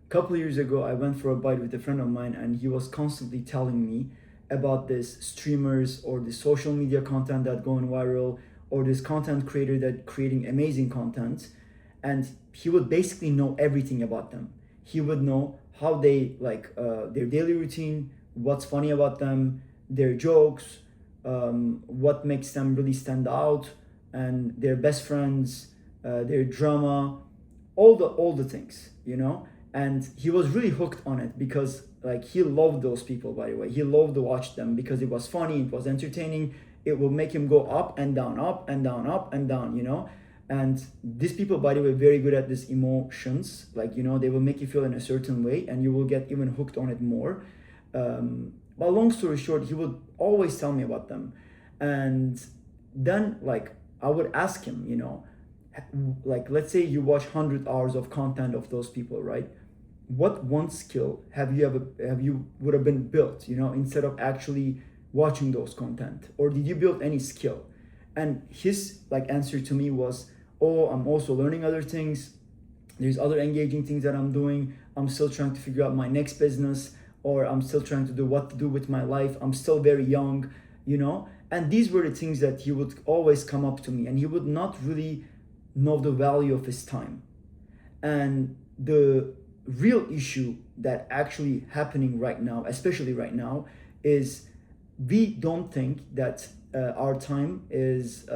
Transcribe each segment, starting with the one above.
couple of years ago, I went for a bite with a friend of mine, and he was constantly telling me about this streamers or the social media content that going viral, or this content creator that creating amazing content, and he would basically know everything about them. He would know how they like their daily routine, what's funny about them, their jokes, what makes them really stand out, and their best friends, their drama, all the things, you know. And he was really hooked on it because like he loved those people. By the way, he loved to watch them because it was funny, it was entertaining. It will make him go up and down, up and down, up and down, you know. And these people, by the way, very good at these emotions, like, you know, they will make you feel in a certain way and you will get even hooked on it more. But long story short, he would always tell me about them. And then like I would ask him, you know, like let's say you watch 100 hours of content of those people, right? What one skill have you would have been built, you know, instead of actually watching those content? Or did you build any skill? And his like answer to me was, oh, I'm also learning other things. There's other engaging things that I'm doing. I'm still trying to figure out my next business, or I'm still trying to do what to do with my life. I'm still very young, you know. And these were the things that he would always come up to me, and he would not really know the value of his time. And the real issue that actually happening right now, especially right now, is we don't think that our time is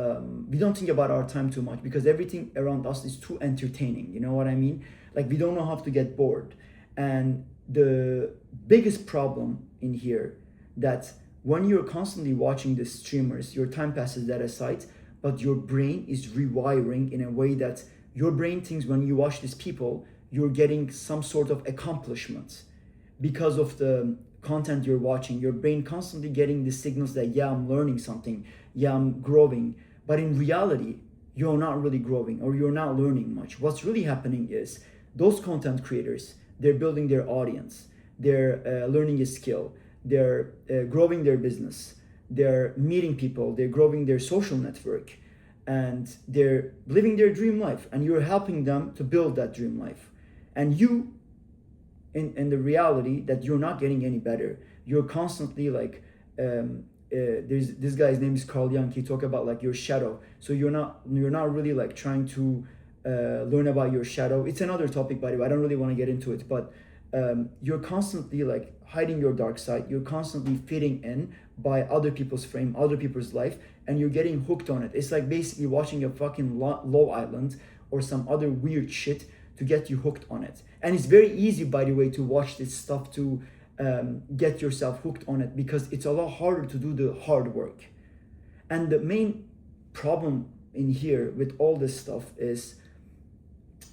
we don't think about our time too much because everything around us is too entertaining, you know what I mean? Like we don't know how to get bored. And the biggest problem in here, that when you're constantly watching the streamers, your time passes that aside, but your brain is rewiring in a way that your brain thinks when you watch these people you're getting some sort of accomplishment because of the content you're watching. Your brain constantly getting the signals that, yeah, I'm learning something, yeah, I'm growing. But in reality, you're not really growing or you're not learning much. What's really happening is those content creators, they're building their audience, they're learning a skill, they're growing their business, they're meeting people, they're growing their social network, and they're living their dream life, and you're helping them to build that dream life. And you, in the reality that you're not getting any better, you're constantly like there's this guy's name is Carl Jung. He talk about like your shadow. So you're not really like trying to learn about your shadow. It's another topic, by the way. I don't really want to get into it, but you're constantly like hiding your dark side. You're constantly fitting in by other people's frame, other people's life, and you're getting hooked on it. It's like basically watching a fucking Love Island or some other weird shit to get you hooked on it. And it's very easy, by the way, to watch this stuff to get yourself hooked on it, because it's a lot harder to do the hard work. And the main problem in here with all this stuff is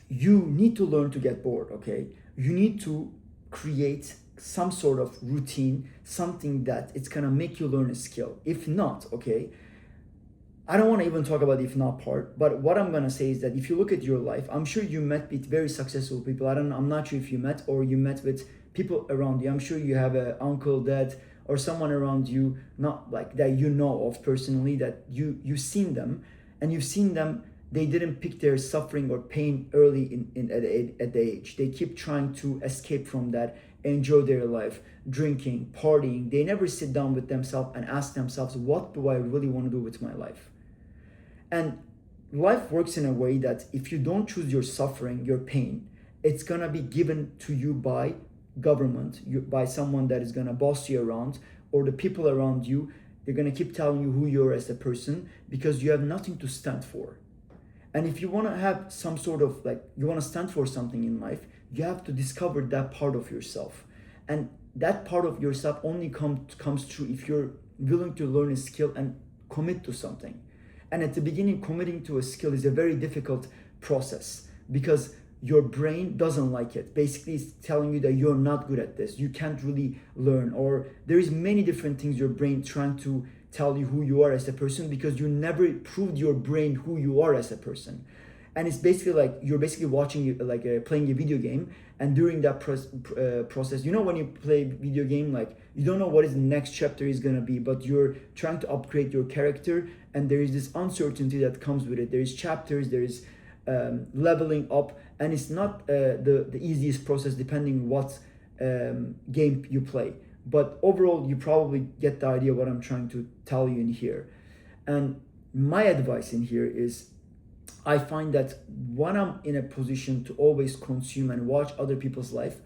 you need to learn to get bored, okay? You need to create some sort of routine, something that it's gonna make you learn a skill. If not, okay, I don't want to even talk about the if not part, but what I'm gonna say is that if you look at your life, I'm sure you met with very successful people. I'm not sure if you met or you met with people around you. I'm sure you have an uncle, dad, or someone around you, not like that you know of personally, that you've seen them, and you've seen them. They didn't pick their suffering or pain early at the age. They keep trying to escape from that, enjoy their life, drinking, partying. They never sit down with themselves and ask themselves, what do I really want to do with my life? And life works in a way that if you don't choose your suffering, your pain, it's gonna be given to you by government, by someone that is gonna boss you around, or the people around you. They're gonna keep telling you who you are as a person because you have nothing to stand for. And if you wanna have some sort of like, you wanna stand for something in life, you have to discover that part of yourself. And that part of yourself only comes true if you're willing to learn a skill and commit to something. And at the beginning, committing to a skill is a very difficult process because your brain doesn't like it. Basically, it's telling you that you're not good at this. You can't really learn, or there is many different things your brain trying to tell you who you are as a person, because you never proved your brain who you are as a person. And it's basically like you're basically watching like playing a video game, and during that process, you know, when you play video game, like you don't know what is the next chapter is gonna be, but you're trying to upgrade your character, and there is this uncertainty that comes with it. There is chapters, there is leveling up, and it's not the easiest process depending what game you play. But overall, you probably get the idea what I'm trying to tell you in here. And my advice in here is, I find that when I'm in a position to always consume and watch other people's life,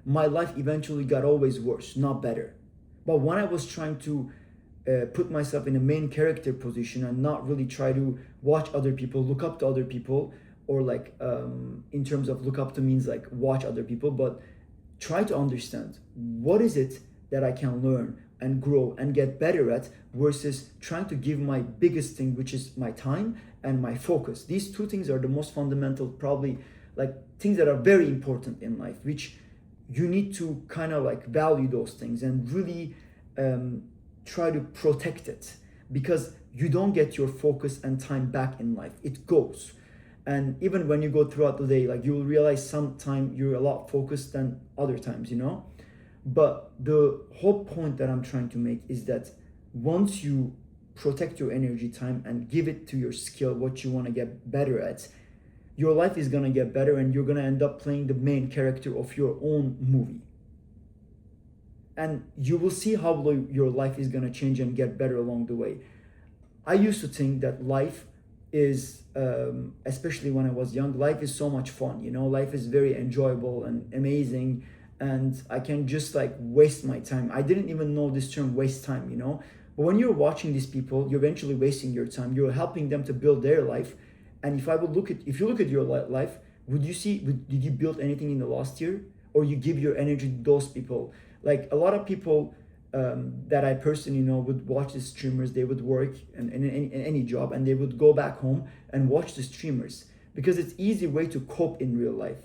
my life eventually got always worse, not better. But when I was trying to put myself in a main character position and not really try to watch other people, look up to other people, or like in terms of look up to means like watch other people, but try to understand what is it that I can learn and grow and get better at, versus trying to give my biggest thing, which is my time and my focus. These two things are the most fundamental, probably like things that are very important in life, which you need to kind of like value those things and really try to protect it, because you don't get your focus and time back in life. It goes. And even when you go throughout the day, like you will realize sometime you're a lot focused than other times, you know? But the whole point that I'm trying to make is that once you protect your energy time and give it to your skill, what you want to get better at, your life is going to get better and you're going to end up playing the main character of your own movie. And you will see how your life is going to change and get better along the way. I used to think that life is, especially when I was young, life is so much fun, you know, life is very enjoyable and amazing, and I can just like waste my time. I didn't even know this term, waste time, you know. But when you're watching these people, you're eventually wasting your time. You're helping them to build their life. And if you look at your life, did you build anything in the last year, or you give your energy to those people? Like a lot of people that I personally know would watch the streamers. They would work in any job, and they would go back home and watch the streamers, because it's easy way to cope in real life.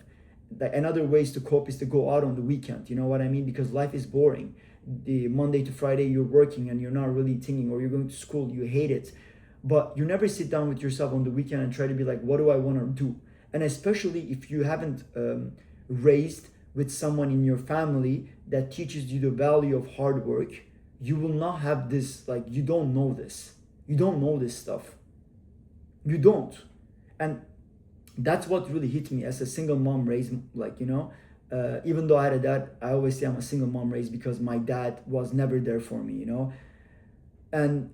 Another ways to cope is to go out on the weekend. You know what I mean? Because life is boring. The Monday to Friday you're working and you're not really thinking, or you're going to school, you hate it. But you never sit down with yourself on the weekend and try to be like, what do I want to do? And especially if you haven't raised with someone in your family that teaches you the value of hard work, you will not have this, like, you don't know this. You don't know this stuff. You don't. And that's what really hit me as a single mom raised, like, you know, even though I had a dad, I always say I'm a single mom raised because my dad was never there for me, you know. And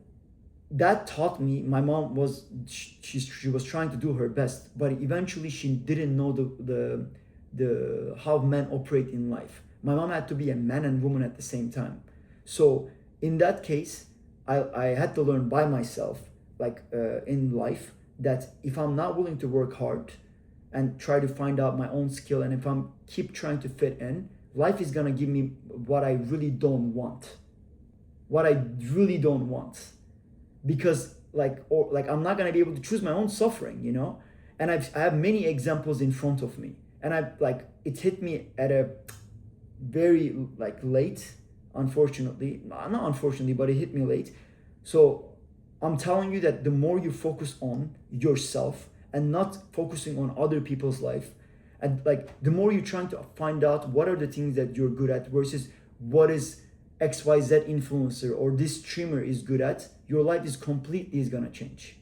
that taught me, my mom was, she was trying to do her best, but eventually she didn't know the how men operate in life. My mom had to be a man and woman at the same time. So in that case, I had to learn by myself, like in life, that if I'm not willing to work hard and try to find out my own skill, and if I'm keep trying to fit in, life is gonna give me what I really don't want. What I really don't want. Because I'm not gonna be able to choose my own suffering, you know? And I have many examples in front of me. And it hit me at a very late, unfortunately. Not unfortunately, but it hit me late. So I'm telling you that the more you focus on yourself and not focusing on other people's life, and the more you're trying to find out what are the things that you're good at versus what is XYZ influencer or this streamer is good at, your life is gonna change.